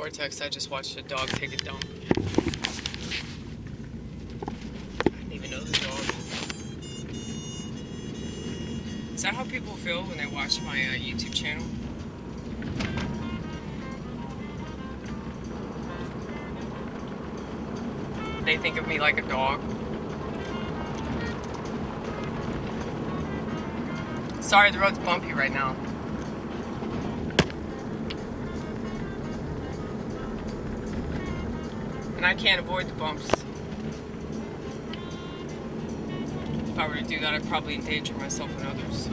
vortex. I just watched a dog take a dump. I didn't even know the dog. Is that how people feel when they watch my YouTube channel? They think of me like a dog. Sorry, the road's bumpy right now. And I can't avoid the bumps. If I were to do that, I'd probably endanger myself and others.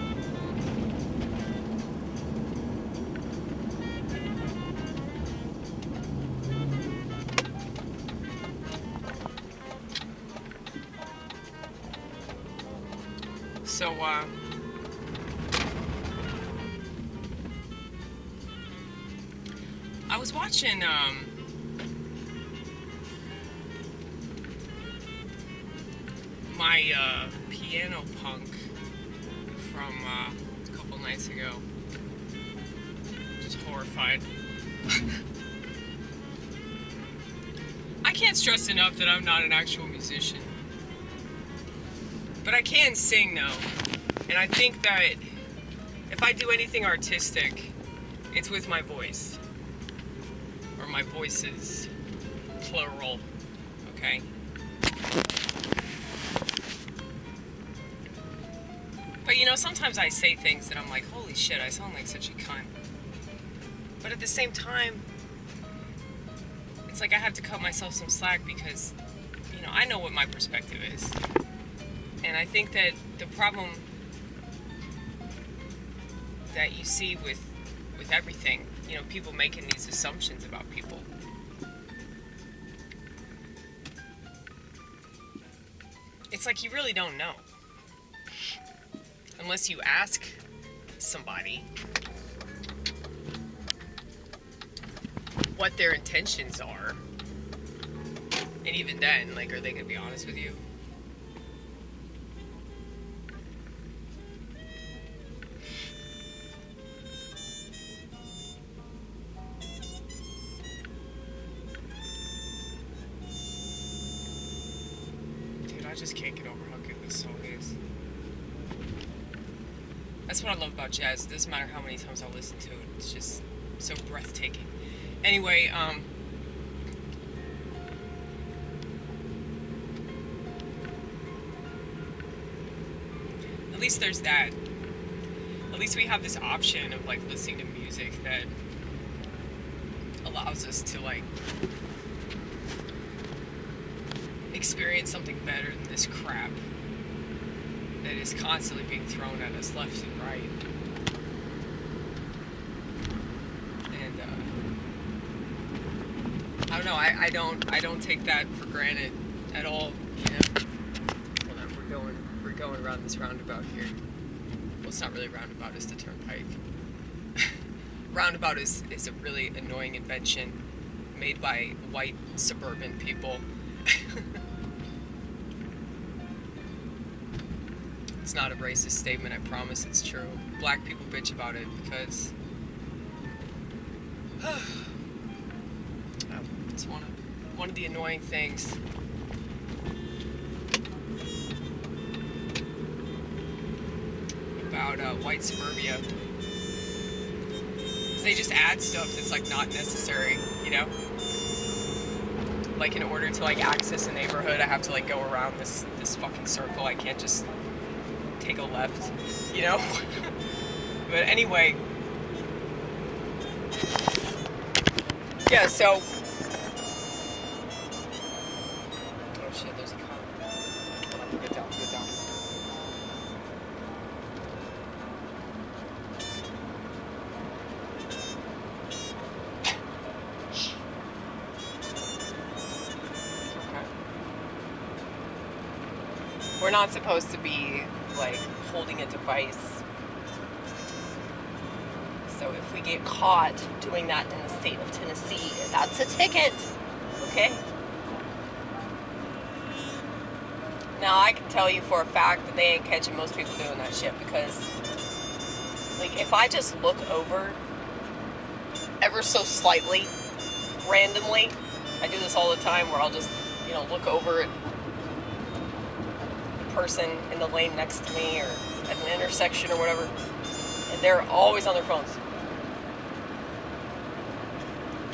So, I was watching, my, piano punk from, a couple nights ago. Just horrified. I can't stress enough that I'm not an actual musician. But I can sing, though. And I think that if I do anything artistic, it's with my voice. Or my voices. Plural. Okay? But you know, sometimes I say things that I'm like, holy shit, I sound like such a cunt. But at the same time, it's like I have to cut myself some slack because, you know, I know what my perspective is. And I think that the problem that you see with everything, you know, people making these assumptions about people. It's like you really don't know. Unless you ask somebody what their intentions are. And even then, like, are they gonna be honest with you? I just can't get over how good this song is. That's what I love about jazz. It doesn't matter how many times I listen to it. It's just so breathtaking. Anyway, at least there's that. At least we have this option of like listening to music that allows us to like experience something better than this crap that is constantly being thrown at us left and right. And I don't know, I don't take that for granted at all, you know. Hold on, we're going around this roundabout here. Well, it's not really a roundabout, it's the turnpike. Roundabout is a really annoying invention made by white suburban people. It's not a racist statement, I promise it's true. Black people bitch about it because it's one of the annoying things. About white suburbia. They just add stuff that's like not necessary, you know? Like in order to like access a neighborhood, I have to like go around this fucking circle. I can't just take a left, you know? But anyway, yeah, so oh shit, there's a cop. Hold on, get down. Okay. We're not supposed to be like holding a device. So if we get caught doing that in the state of Tennessee, that's a ticket. Okay? Now I can tell you for a fact that they ain't catching most people doing that shit because like if I just look over ever so slightly randomly. I do this all the time where I'll just, look over at the person in the lane next to me or at an intersection or whatever, and they're always on their phones.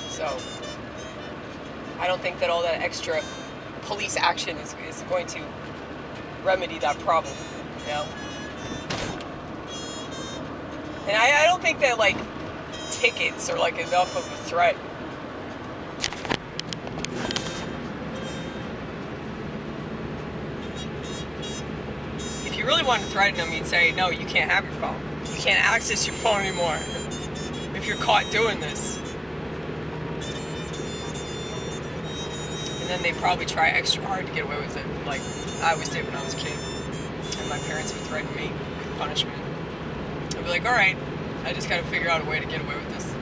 So I don't think that all that extra police action is going to remedy that problem, And I don't think that, like, tickets are, like, enough of a threat. If you really want to threaten them, you'd say, no, you can't have your phone. You can't access your phone anymore if you're caught doing this. And then they probably try extra hard to get away with it, like I always did when I was a kid. And my parents would threaten me with punishment. I'd be like, all right, I just gotta figure out a way to get away with this.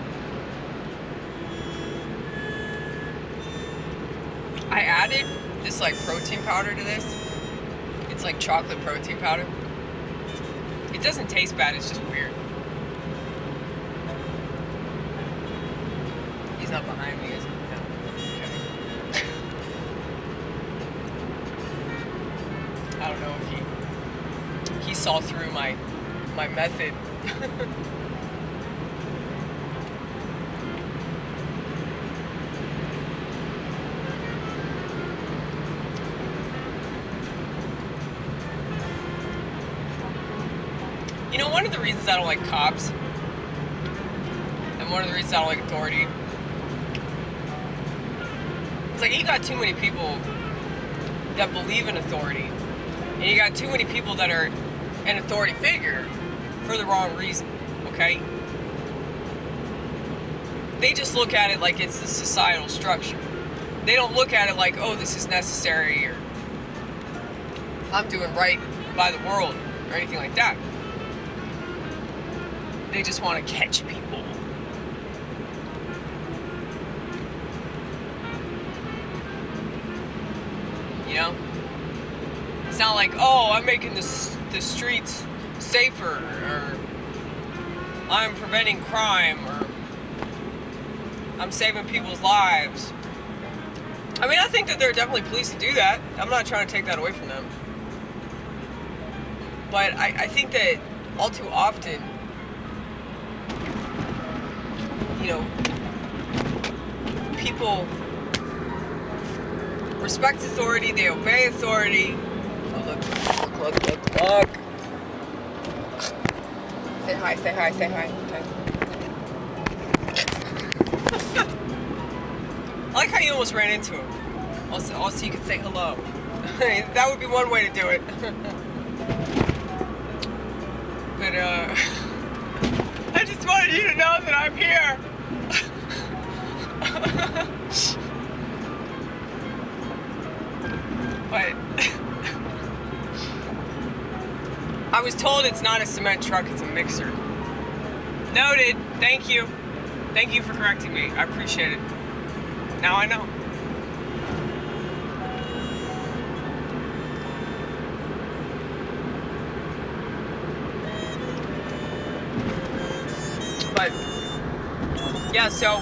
I added this, like, protein powder to this. It's like chocolate protein powder. It doesn't taste bad, it's just weird. He's not behind me, is he? No. Okay. I don't know if he saw through my method. One of the reasons I don't like cops, and one of the reasons I don't like authority, is like you got too many people that believe in authority, and you got too many people that are an authority figure for the wrong reason, okay? They just look at it like it's the societal structure. They don't look at it like, oh, this is necessary, or I'm doing right by the world, or anything like that. They just want to catch people. It's not like, oh, I'm making the streets safer, or I'm preventing crime, or I'm saving people's lives. I mean, I think that there are definitely police who do that. I'm not trying to take that away from them. But I think that all too often, people respect authority, they obey authority. Oh, look. Say hi. Okay. I like how you almost ran into him. Also, you could say hello. That would be one way to do it. But, I just wanted you to know that I'm here. But I was told it's not a cement truck, it's a mixer. Noted. Thank you. Thank you for correcting me. I appreciate it. Now I know. But yeah, so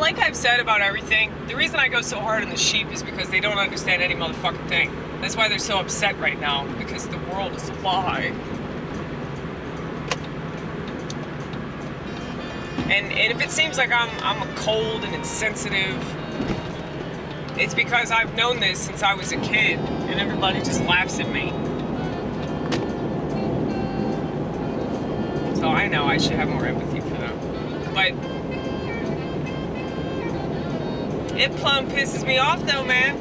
like I've said about everything, the reason I go so hard on the sheep is because they don't understand any motherfucking thing. That's why they're so upset right now, because the world is a lie. And if it seems like I'm a cold and insensitive, it's because I've known this since I was a kid, and everybody just laughs at me. So I know I should have more empathy for them. But it plumb pisses me off though, man.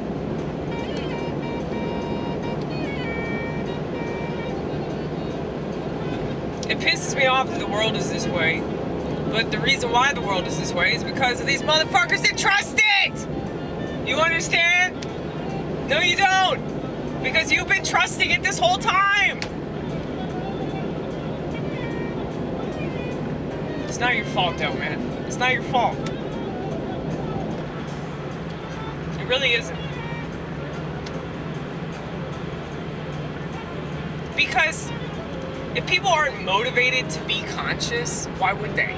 It pisses me off that the world is this way. But the reason why the world is this way is because of these motherfuckers that trust it! You understand? No, you don't! Because you've been trusting it this whole time! It's not your fault though, man. It's not your fault. It really isn't. Because If people aren't motivated to be conscious, why would they?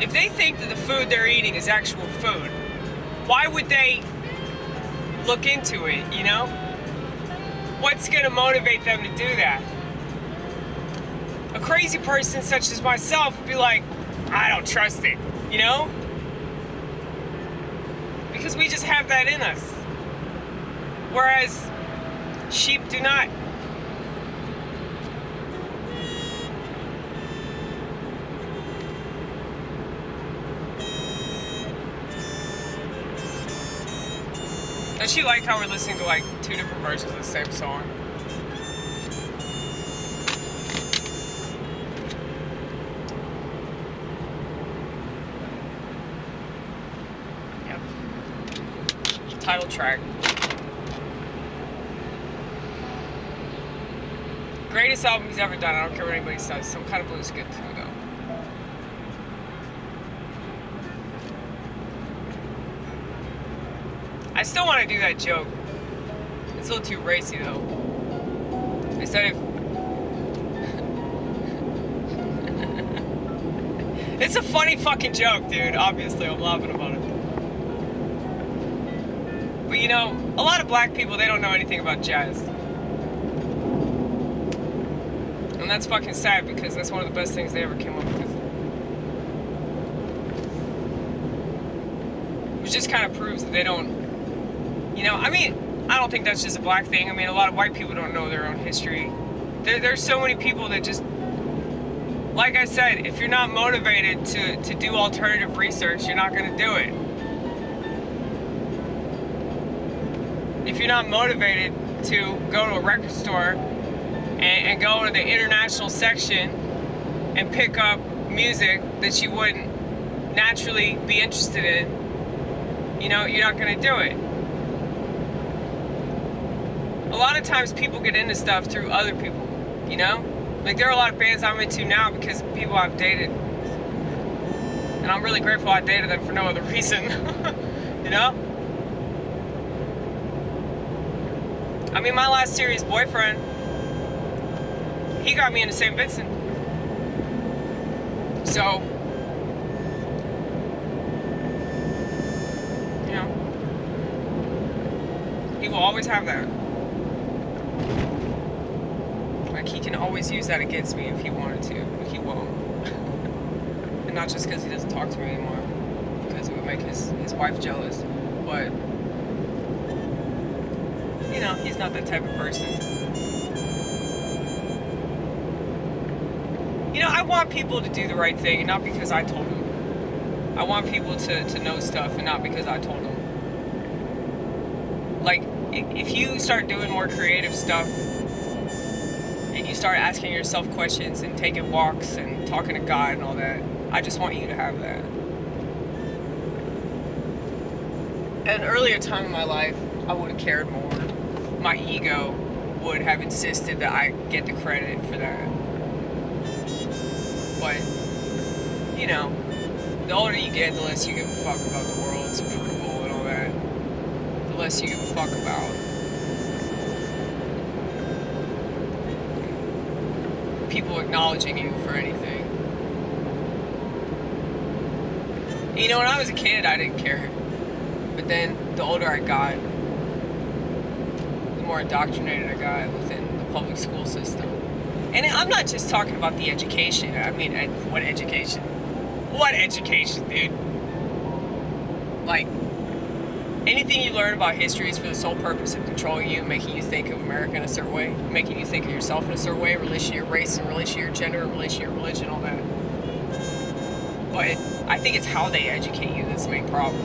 If they think that the food they're eating is actual food, why would they look into it, you know? What's going to motivate them to do that? A crazy person such as myself would be like, I don't trust it, you know? Because we just have that in us. Whereas sheep do not. Does she like how we're listening to like two different versions of the same song? Yep. Title track. Greatest album he's ever done. I don't care what anybody says. Some Kind of Blue is good too, though. I still want to do that joke. It's a little too racy, though. I said if... It's a funny fucking joke, dude. Obviously, I'm laughing about it. But you know, a lot of black people, they don't know anything about jazz. And that's fucking sad because that's one of the best things they ever came up with. Which just kind of proves that they don't... You know, I mean, I don't think that's just a black thing. I mean, a lot of white people don't know their own history. There's so many people that just... Like I said, if you're not motivated to do alternative research, you're not going to do it. If you're not motivated to go to a record store and go to the international section and pick up music that you wouldn't naturally be interested in, you know, you're not going to do it. A lot of times people get into stuff through other people, you know? Like, there are a lot of bands I'm into now because of people I've dated. And I'm really grateful I dated them for no other reason, you know? I mean, my last serious boyfriend, he got me into St. Vincent. So, you know, he will always have that. Like, he can always use that against me if he wanted to, but he won't. And not just because he doesn't talk to me anymore, because it would make his wife jealous, but, you know, he's not that type of person. You know, I want people to do the right thing, and not because I told them. I want people to know stuff, and not because I told them. Like, if you start doing more creative stuff, and you start asking yourself questions and taking walks and talking to God and all that, I just want you to have that. At an earlier time in my life, I would have cared more. My ego would have insisted that I get the credit for that. But, you know, the older you get, the less you give a fuck about the world's approval and all that. The less you give a fuck about people acknowledging you for anything. You know, when I was a kid, I didn't care. But then, the older I got, the more indoctrinated I got within the public school system. And I'm not just talking about the education. I mean, what education? What education, dude? Like, anything you learn about history is for the sole purpose of controlling you, making you think of America in a certain way, making you think of yourself in a certain way, in relation to your race, in relation to your gender, in relation to your religion, all that. But I think it's how they educate you that's the main problem.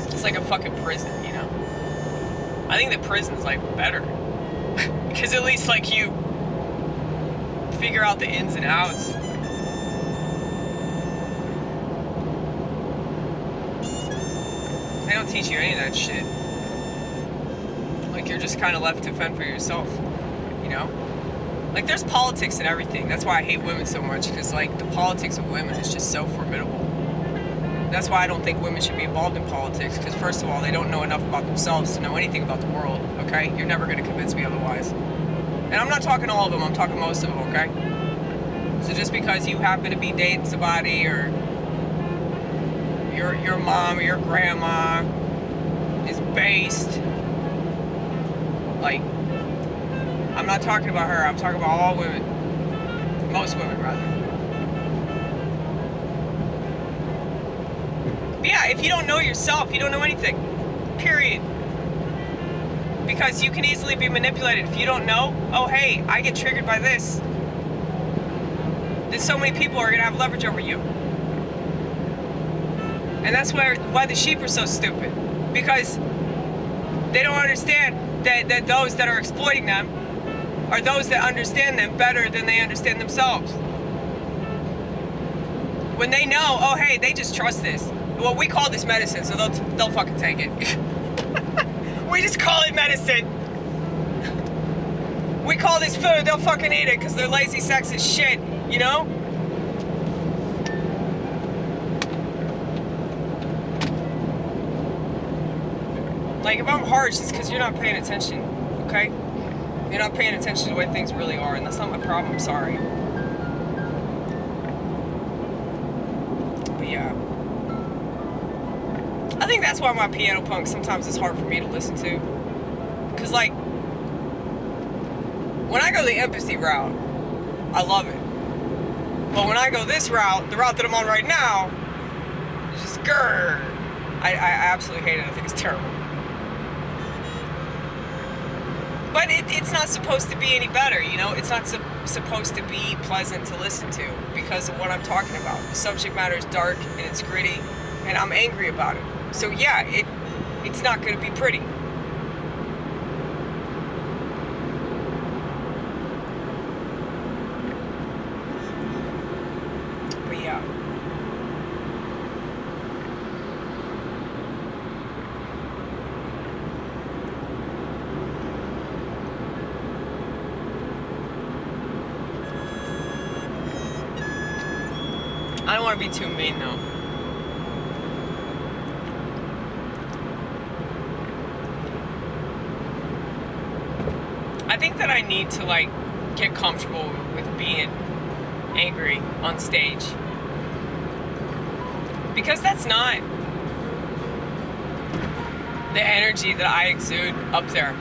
It's like a fucking prison, you know? I think that prison's like better. Because at least like you figure out the ins and outs. They don't teach you any of that shit. Like, you're just kind of left to fend for yourself, you know? Like, there's politics and everything. That's why I hate women so much, because, like, the politics of women is just so formidable. That's why I don't think women should be involved in politics, because first of all, they don't know enough about themselves to know anything about the world, okay? You're never going to convince me otherwise. And I'm not talking all of them, I'm talking most of them, okay? So just because you happen to be dating somebody, or your mom or your grandma is based, like, I'm not talking about her, I'm talking about all women. Most women, rather. But yeah, if you don't know yourself, you don't know anything. Period. Because you can easily be manipulated. If you don't know, oh hey, I get triggered by this, then so many people are going to have leverage over you. And that's why the sheep are so stupid. Because they don't understand that those that are exploiting them are those that understand them better than they understand themselves. When they know, oh hey, they just trust this. Well, we call this medicine, so they'll fucking take it. We just call it medicine. We call this food, they'll fucking eat it because they're lazy, sexist shit, you know? Like, if I'm harsh, it's because you're not paying attention, okay? You're not paying attention to the way things really are, and that's not my problem, sorry. But yeah. I think that's why my piano punk sometimes is hard for me to listen to. Because, like, when I go the empathy route, I love it. But when I go this route, the route that I'm on right now, it's just grrr. I absolutely hate it. I think it's terrible. But it's not supposed to be any better, you know? It's not supposed to be pleasant to listen to because of what I'm talking about. The subject matter is dark and it's gritty, and I'm angry about it. So yeah, it's not going to be pretty. But yeah. I don't want to be too mean though. I think that I need to like get comfortable with being angry on stage. Because that's not the energy that I exude up there.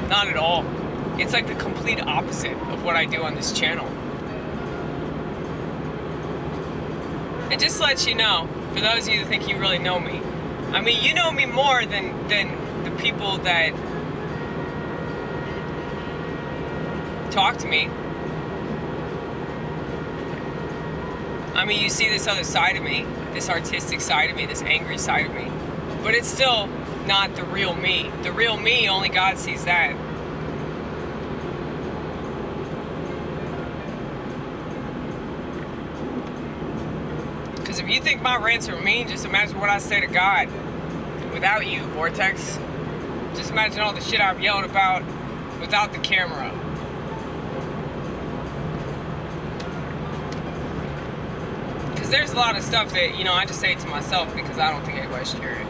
Not at all. It's like the complete opposite of what I do on this channel. And just to let you know, for those of you that think you really know me, I mean, you know me more than the people that talk to me. I mean, you see this other side of me, this artistic side of me, this angry side of me, but it's still not the real me. The real me, only God sees that. Because if you think my rants are mean, just imagine what I say to God without you, Vortex. Just imagine all the shit I'm yelling about without the camera. Because there's a lot of stuff that, you know, I just say to myself because I don't think anybody should hear it.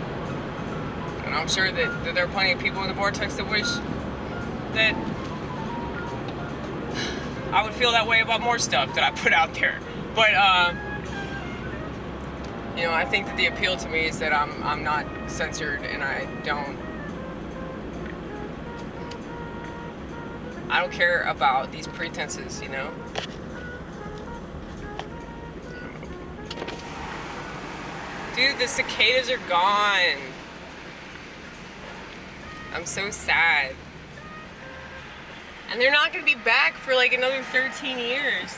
And I'm sure that there are plenty of people in the Vortex that wish that I would feel that way about more stuff that I put out there. But, you know, I think that the appeal to me is that I'm not censored and I don't care about these pretenses, you know? Dude, the cicadas are gone. I'm so sad. And they're not gonna be back for like another 13 years.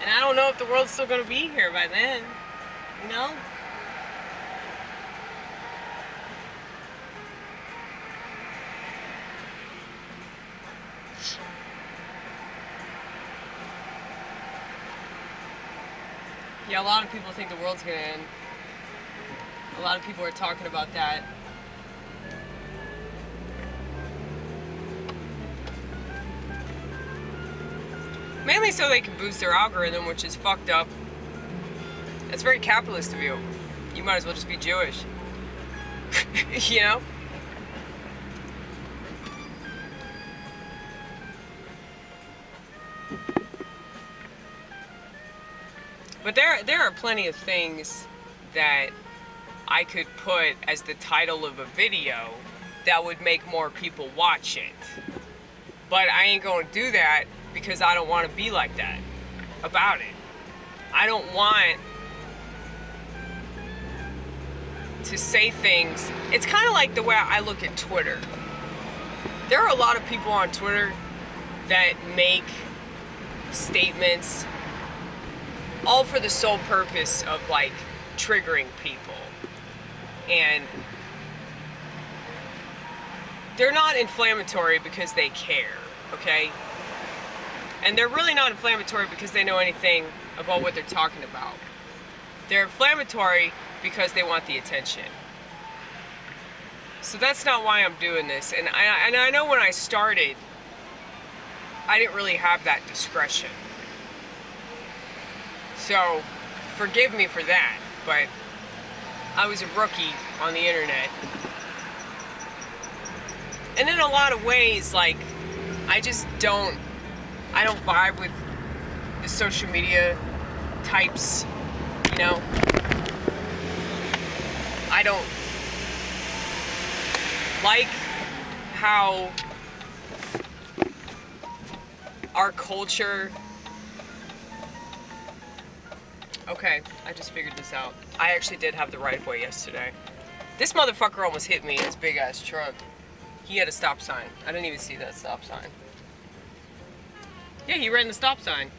And I don't know if the world's still gonna be here by then, you know? Yeah, a lot of people think the world's gonna end. A lot of people are talking about that. Mainly so they can boost their algorithm, which is fucked up. That's very capitalist of you. You might as well just be Jewish. You know? But there are plenty of things that I could put as the title of a video that would make more people watch it. But I ain't gonna do that because I don't want to be like that about it. I don't want to say things. It's kind of like the way I look at Twitter. There are a lot of people on Twitter that make statements all for the sole purpose of like triggering people. And they're not inflammatory because they care, okay? And they're really not inflammatory because they know anything about what they're talking about. They're inflammatory because they want the attention. So that's not why I'm doing this. And I know when I started, I didn't really have that discretion. So forgive me for that, but I was a rookie on the internet. And in a lot of ways, like, I don't vibe with the social media types, you know? I don't like how our culture... Okay, I just figured this out. I actually did have the right of way yesterday. This motherfucker almost hit me in his big ass truck. He had a stop sign. I didn't even see that stop sign. Yeah, he ran the stop sign.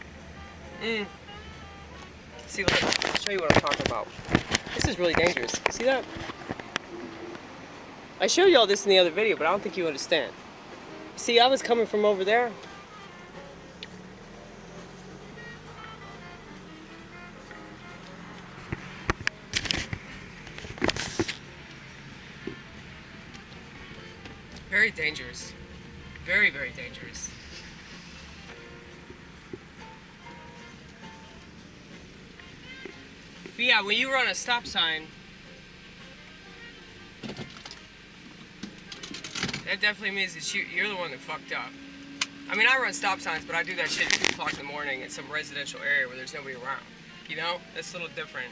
See, look, I'll show you what I'm talking about. This is really dangerous. See that? I showed y'all this in the other video, but I don't think you understand. See, I was coming from over there. Very dangerous. Very, very dangerous. But yeah, when you run a stop sign, that definitely means that you're the one that fucked up. I mean, I run stop signs, but I do that shit at 2 o'clock in the morning in some residential area where there's nobody around. You know? That's a little different.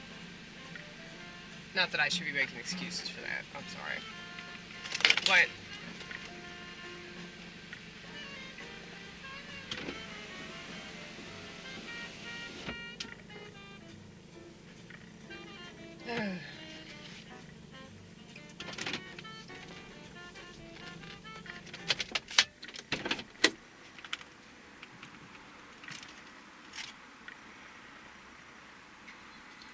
Not that I should be making excuses for that. I'm sorry. But...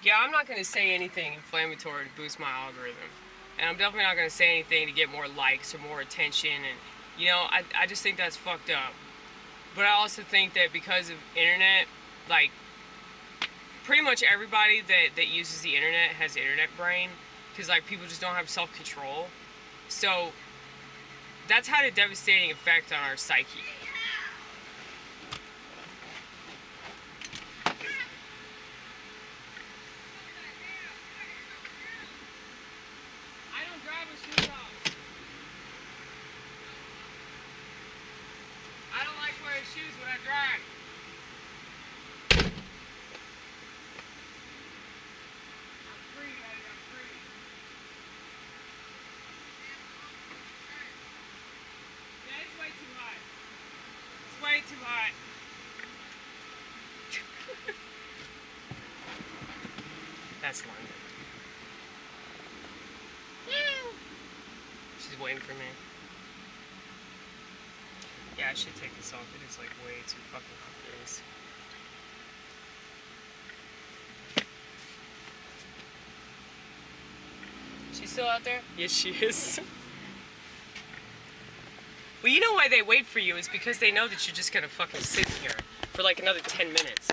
yeah, I'm not going to say anything inflammatory to boost my algorithm. And I'm definitely not going to say anything to get more likes or more attention. And, you know, I just think that's fucked up. But I also think that because of internet, like, pretty much everybody that uses the internet has internet brain. Because, like, people just don't have self-control. So, that's had a devastating effect on our psyche. Shoes when I drive. I'm free, buddy, I'm free. Yeah, it's way too hot. It's way too hot. That's London. She's waiting for me. Yeah, I should take this off. It is like way too fucking hot for this. She's still out there? Yes, she is. Well, you know why they wait for you is because they know that you're just gonna fucking sit here for like another 10 minutes.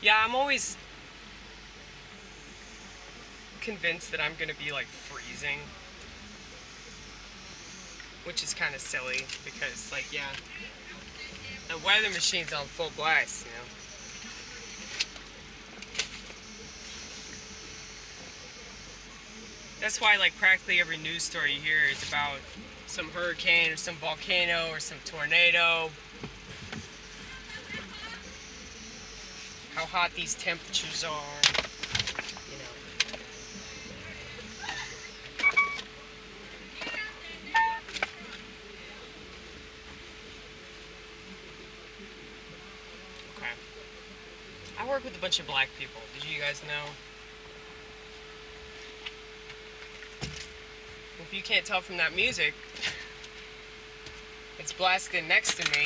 Yeah, I'm always convinced that I'm gonna be like freezing. which is kind of silly because, like, yeah, the weather machine's on full blast, you know. That's why, like, practically every news story you hear is about some hurricane or some volcano or some tornado. How hot these temperatures are, you know. Okay. I work with a bunch of black people. Did you guys know? If you can't tell from that music, it's blasting next to me.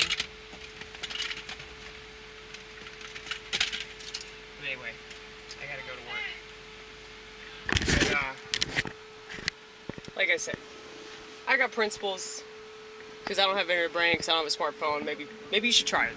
But anyway, I gotta go to work. And, like I said, I got principles because I don't have internet brain, because I don't have a smartphone. Maybe you should try it.